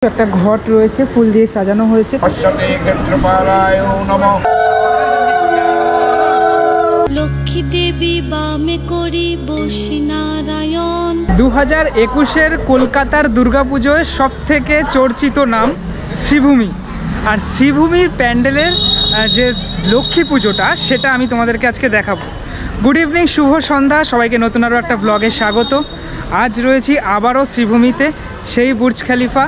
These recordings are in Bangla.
একটা ঘট রয়েছে, ফুল দিয়ে সাজানো হয়েছে। লক্ষ্মী দেবী বামে করি বসি নারায়ণ। 2021-এর কলকাতার দুর্গাপুজোয় সব থেকে চর্চিত নাম শ্রীভূমি। আর শ্রীভূমির প্যান্ডেলের যে লক্ষ্মী পুজোটা সেটা আমি তোমাদেরকে আজকে দেখাবো। গুড ইভিনিং, শুভ সন্ধ্যা সবাইকে, নতুন আরও একটা ব্লগে স্বাগত। আজ রয়েছি আবারও শ্রীভূমিতে, সেই বুর্জ খলিফা,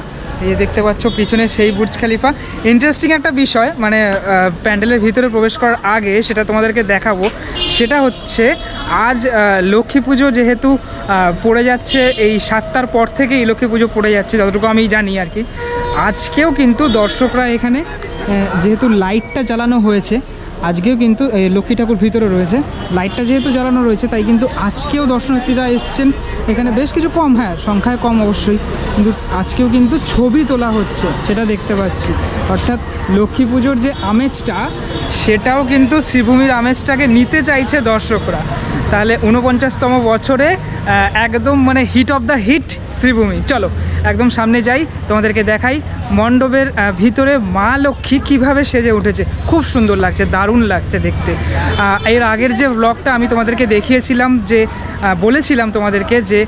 এই দেখতে পাচ্ছ পিছনে সেই বুর্জ খলিফা। ইন্টারেস্টিং একটা বিষয়, মানে প্যান্ডেলের ভিতরে প্রবেশ করার আগে সেটা তোমাদেরকে দেখাবো। সেটা হচ্ছে আজ লক্ষ্মী পুজো যেহেতু পড়ে যাচ্ছে, এই 7টার পর থেকে এই লক্ষ্মী পুজো পড়ে যাচ্ছে যতটুকু আমি জানি আর কি। আজকেও কিন্তু দর্শকরা এখানে যেহেতু লাইটটা জ্বালানো হয়েছে, আজকেও কিন্তু লক্ষ্মী ঠাকুর ভিতরে রয়েছে, লাইটটা যেহেতু জ্বালানো রয়েছে তাই কিন্তু আজকেও দর্শনার্থীরা এসছেন এখানে বেশ কিছু কম, হ্যাঁ সংখ্যায় কম অবশ্যই, কিন্তু আজকেও কিন্তু ছবি তোলা হচ্ছে সেটা দেখতে পাচ্ছি। অর্থাৎ লক্ষ্মী পুজোর যে আমেজটা সেটাও কিন্তু শ্রীভূমির আমেজটাকে নিতে চাইছে দর্শকরা। তাহলে 49তম বছরে একদম মানে hit of the hit Sreebhumi. চলো একদম সামনে যাই, তোমাদেরকে দেখাই মণ্ডপের ভিতরে মা লক্ষ্মী কীভাবে সেজে উঠেছে। খুব সুন্দর লাগছে, দারুণ লাগছে দেখতে। এর আগের যে ব্লগটা আমি তোমাদেরকে দেখিয়েছিলাম, যে বলেছিলাম তোমাদেরকে যে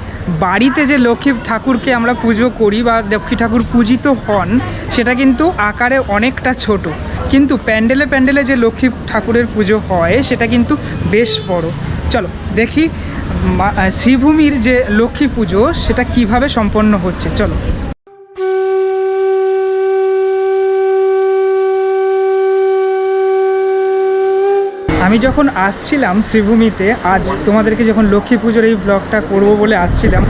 বাড়িতে যে লক্ষ্মী ঠাকুরকে আমরা পুজো করি বা লক্ষ্মী ঠাকুর পূজিত হন সেটা কিন্তু আকারে অনেকটা ছোট, কিন্তু প্যান্ডেলে প্যান্ডেলে যে লক্ষ্মী ঠাকুরের পুজো হয় সেটা কিন্তু বেশ বড়। চলো দেখি শ্রীভূমির যে লক্ষ্মী পুজো সেটা কিভাবে সম্পন্ন হচ্ছে। চলো। আমি যখন আসছিলাম শ্রীভূমিতে, আজ তোমাদেরকে যখন লক্ষ্মী পুজোর এই ব্লগটা করব বলে আসছিলাম,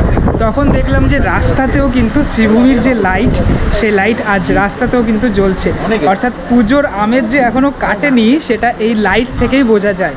তখন দেখলাম যে রাস্তাতেও কিন্তু শ্রীভূমির যে লাইট, সেই লাইট আজ রাস্তাতেও কিন্তু জ্বলছে। অর্থাৎ পুজোর আমেজ যে এখনও কাটেনি সেটা এই লাইট থেকেই বোঝা যায়।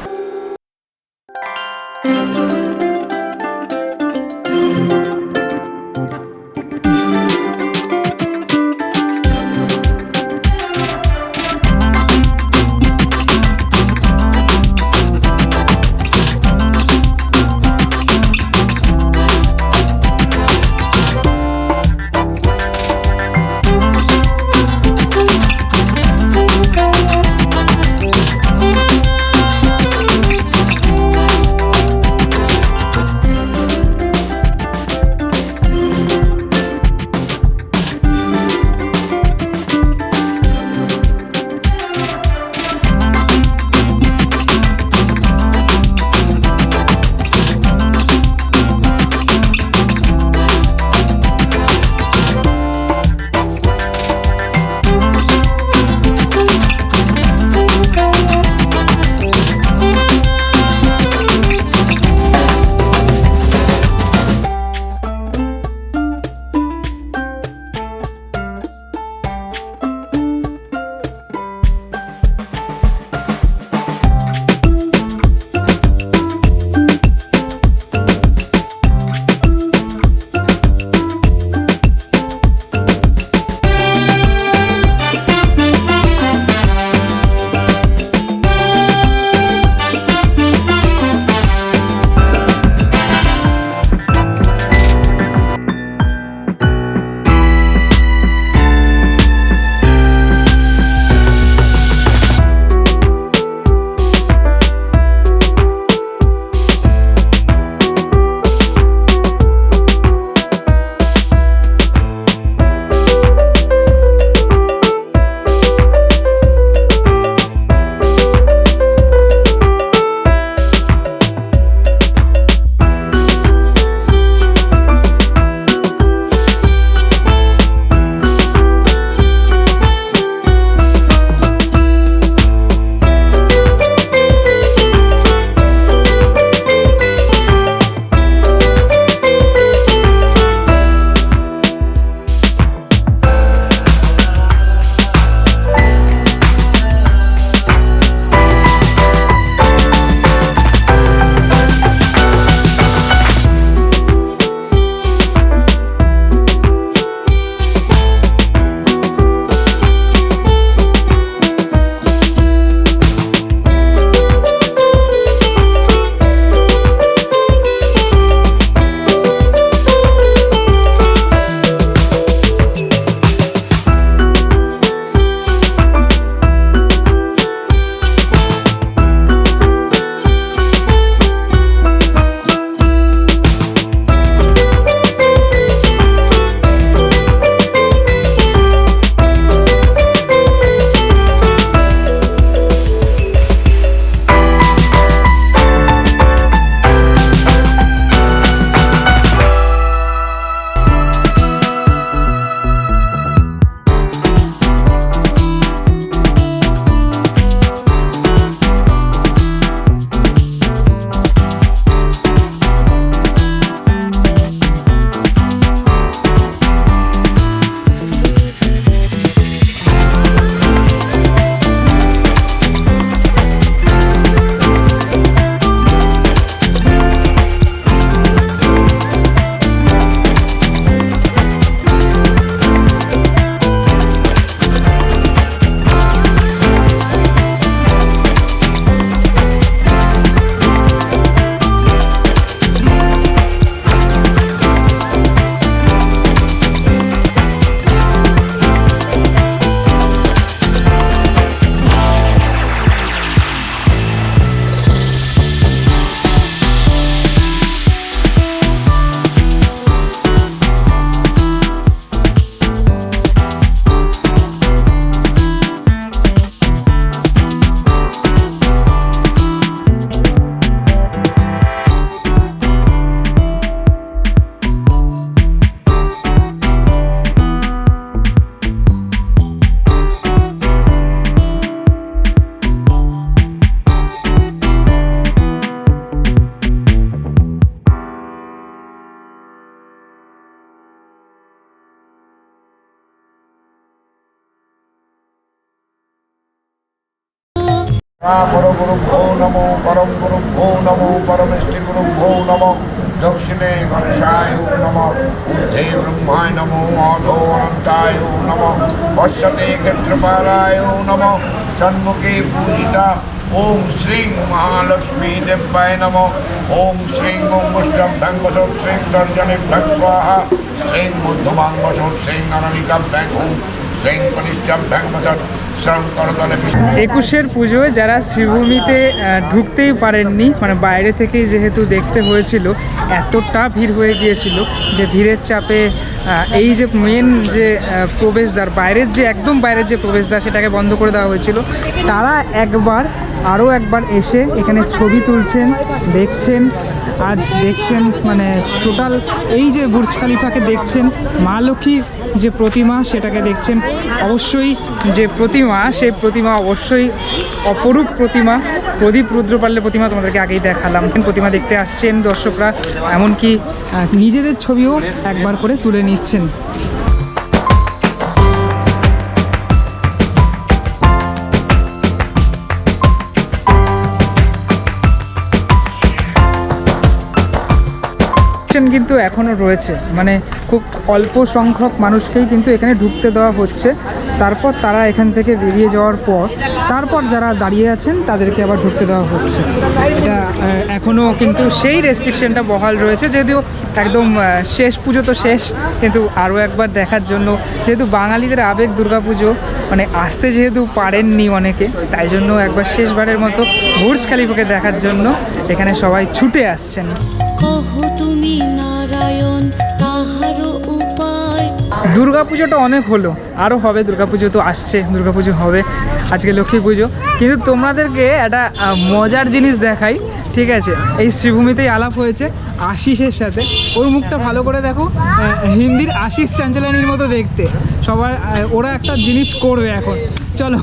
परगुरुभ्यो नमो परम गुरुभ्यो नमो परमेष्टि गुरुभ्यो नमो दक्षिणे गणेशाय नमः ऊर्ध्वे ब्रह्माय नमो अधो अनंताय नमः पश्यते क्षेत्रपालाय नमः सन्मुखे पूजिता ओम श्री महालक्ष्मी देव्याय नमः ओम श्री मुष्टभ्यं वसौ श्री दर्जनेभ्यः स्वाहा श्री मूर्धभां वसौ श्री अनामिकाभ्यं ओम श्री कनिष्ठाभ्यं वसौ একুশের পুজোয় যারা শ্রীভূমিতে ঢুকতেই পারেননি, মানে বাইরে থেকেই যেহেতু দেখতে হয়েছিল, এতটা ভিড় হয়ে গিয়েছিল যে ভিড়ের চাপে এই যে মেন যে প্রবেশদ্বার, বাইরের যে একদম বাইরের যে প্রবেশদ্বার সেটাকে বন্ধ করে দেওয়া হয়েছিল। তারা আরও একবার এসে এখানে ছবি তুলছেন, দেখছেন। আজ দেখছেন মানে টোটাল এই যে বুর্জ খলিফাকে দেখছেন, মা লক্ষ্মীর যে প্রতিমা সেটাকে দেখছেন। অবশ্যই যে প্রতিমা, সেই প্রতিমা অবশ্যই অপরূপ প্রতিমা, প্রদীপ রুদ্রপাল্যের প্রতিমা তোমাদেরকে আগেই দেখালাম। প্রতিমা দেখতে আসছেন দর্শকরা, এমনকি নিজেদের ছবিও একবার করে তুলে নিচ্ছেন। কিন্তু এখনও রয়েছে, মানে খুব অল্প সংখ্যক মানুষকেই কিন্তু এখানে ঢুকতে দেওয়া হচ্ছে। তারপর তারা এখান থেকে বেরিয়ে যাওয়ার পর তারপর যারা দাঁড়িয়ে আছেন তাদেরকে আবার ঢুকতে দেওয়া হচ্ছে। এটা এখনও কিন্তু সেই রেস্ট্রিকশনটা বহাল রয়েছে, যদিও একদম শেষ পুজো তো শেষ, কিন্তু আরও একবার দেখার জন্য, যেহেতু বাঙালিদের আবেগ দুর্গাপুজো, মানে আসতে যেহেতু পারেননি অনেকে, তাই জন্য একবার শেষবারের মতো বুর্জ খলিফাকে দেখার জন্য এখানে সবাই ছুটে আসছেন। তুমি নারায়ণ তাহারও উপায়। দুর্গাপুজোটা অনেক হলো, আরও হবে, দুর্গাপুজো তো আসছে, দুর্গাপুজো হবে, আজকে লক্ষ্মী পুজো। কিন্তু তোমাদেরকে একটা মজার জিনিস দেখাই, ঠিক আছে? এই শ্রীভূমিতেই আলাপ হয়েছে আশিসের সাথে, ওর মুখটা ভালো করে দেখো, হিন্দির আশিস চাঞ্চলানির মতো দেখতে। সবার ওরা একটা জিনিস করবে এখন, চলো।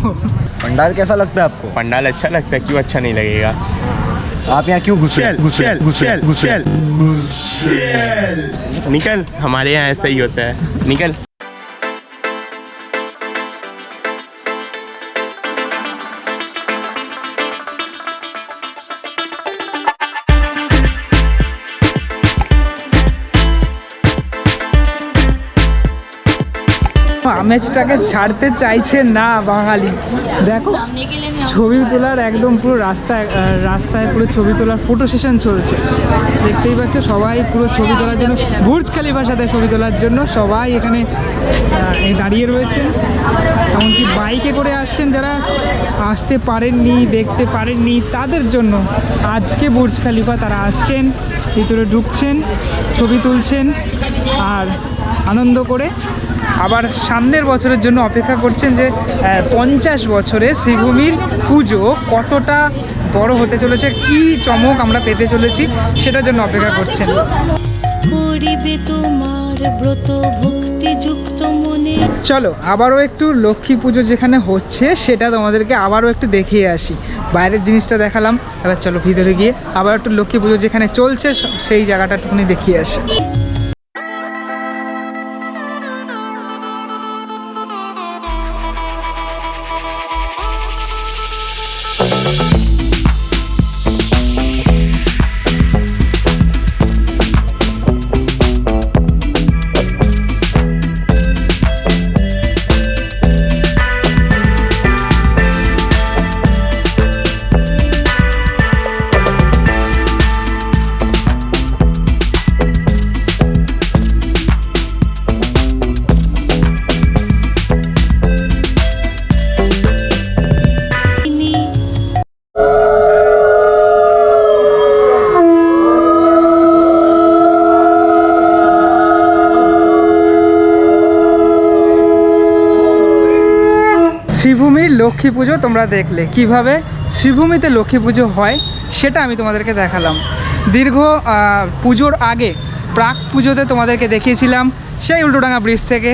पंडाल कैसा लगता है आपको? पंडाल अच्छा लगता है, क्यों अच्छा नहीं लगेगा? आप यहाँ क्यों घुसे? निकल, हमारे यहाँ ऐसा ही होता है, निकल। আমেজটাকে ছাড়তে চাইছে না বাঙালি। দেখো ছবি তোলার একদম পুরো রাস্তায় পুরো ছবি তোলার ফটো সেশন চলছে, দেখতেই পাচ্ছ। সবাই পুরো ছবি তোলার জন্য, বুর্জ খলিফার সাথে ছবি তোলার জন্য সবাই এখানে দাঁড়িয়ে রয়েছেন। এমনকি বাইকে করে আসছেন, যারা আসতে পারেননি, দেখতে পারেননি, তাদের জন্য আজকে বুর্জ খলিফা তারা আসছেন, ভিতরে ঢুকছেন, ছবি তুলছেন আর আনন্দ করে আবার সামনের বছরের জন্য অপেক্ষা করছেন যে 50 বছরে শ্রীভূমির পুজো কতটা বড় হতে চলেছে, কি চমক আমরা পেতে চলেছি, সেটার জন্য অপেক্ষা করছেন। করিবে তোমার ব্রত ভক্তিযুক্ত মনে। চলো আবারও একটু লক্ষ্মী পুজো যেখানে হচ্ছে সেটা তোমাদেরকে আবারও একটু দেখিয়ে আসি। বাইরের জিনিসটা দেখালাম, এবার চলো ভিতরে গিয়ে আবার একটু লক্ষ্মী পুজো যেখানে চলছে সেই জায়গাটা একটুখানি দেখিয়ে আসি। শ্রীভূমির লক্ষ্মী পুজো তোমরা দেখলে, কিভাবে শ্রীভূমিতে লক্ষ্মী পুজো হয় সেটা আমি তোমাদেরকে দেখালাম। দীর্ঘ পুজোর আগে প্রাক পুজোতে তোমাদেরকে দেখিয়েছিলাম সেই উল্টোডাঙ্গা ব্রিজ থেকে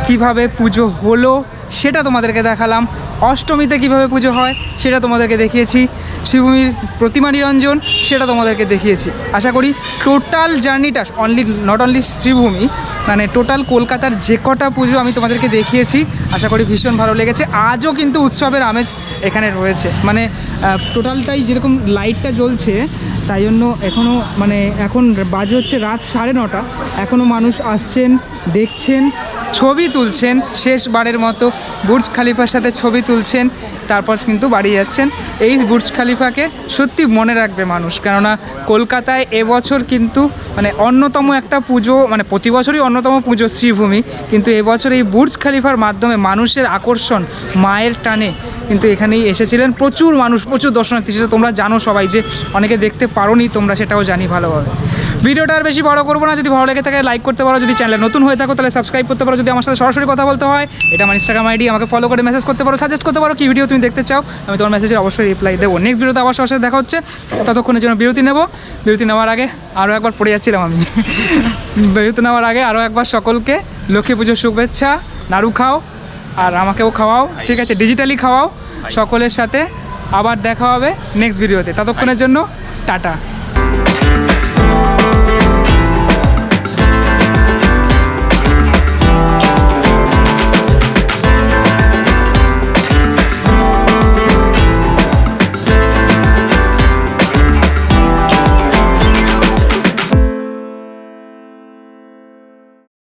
কিভাবে পুজো হলো সেটা তোমাদেরকে দেখালাম। অষ্টমীতে কিভাবে পুজো হয় সেটা তোমাদেরকে দেখিয়েছি, শ্রীভূমির প্রতিমা নিরঞ্জন সেটা তোমাদেরকে দেখিয়েছি। আশা করি টোটাল জার্নিটা নট অনলি শ্রীভূমি, মানে টোটাল কলকাতার যে কটা পুজো আমি তোমাদেরকে দেখিয়েছি, আশা করি ভীষণ ভালো লেগেছে। আজও কিন্তু উৎসবের আমেজ এখানে রয়েছে, মানে টোটালটাই যেরকম লাইটটা জ্বলছে তাই জন্য এখনও মানে এখন বাজে হচ্ছে রাত 9:30, এখনও মানুষ আসছেন, দেখছেন, ছবি তুলছেন, শেষবারের মতো বুর্জ খালিফার সাথে ছবি তুলছেন, তারপর কিন্তু বাড়ি যাচ্ছেন। এই বুর্জ খালিফাকে সত্যি মনে রাখবে মানুষ, কেননা কলকাতায় এবছর কিন্তু মানে অন্যতম একটা পুজো, মানে প্রতি বছরই অন্যতম পুজো শ্রীভূমি, কিন্তু এবছর এই বুর্জ খালিফার মাধ্যমে মানুষের আকর্ষণ, মায়ের টানে কিন্তু এখানেই এসেছিলেন প্রচুর মানুষ, প্রচুর দর্শনার্থী। সেটা তোমরা জানো সবাই, যে অনেকে দেখতে পারোনি তোমরা, সেটাও জানি ভালোভাবে। ভিডিওটা আর বেশি বড় করবো না, যদি ভালো লেগে থাকে লাইক করতে পারো, যদি চ্যানেলে নতুন হয়ে থাকো তাহলে সাবস্ক্রাইব করতে পারো, যদি আমার সাথে সরাসরি কথা বলতে হয় এটা আমার ইনস্টাগ্রাম আইডি, আমাকে ফলো করে মেসেজ করতে পারো, সাজেস্ট করতে পারো কী ভিডিও তুমি দেখতে চাও, আমি তোমার মেসেজে অবশ্যই রিপ্লাই দেবো। নেক্সট ভিডিওতে আবার সবার সাথে দেখা হচ্ছে, ততক্ষণের জন্য বিরতি নেব। বিরতি নেওয়ার আগে আরও একবার পড়ে যাচ্ছিলাম আমি বিরতি নেওয়ার আগে আরও একবার সকলকে লক্ষ্মী পুজোর শুভেচ্ছা। নাড়ু খাও আর আমাকেও খাওয়াও, ঠিক আছে, ডিজিটালি খাওয়াও। সকলের সাথে আবার দেখা হবে নেক্সট ভিডিওতে, ততক্ষণের জন্য টাটা।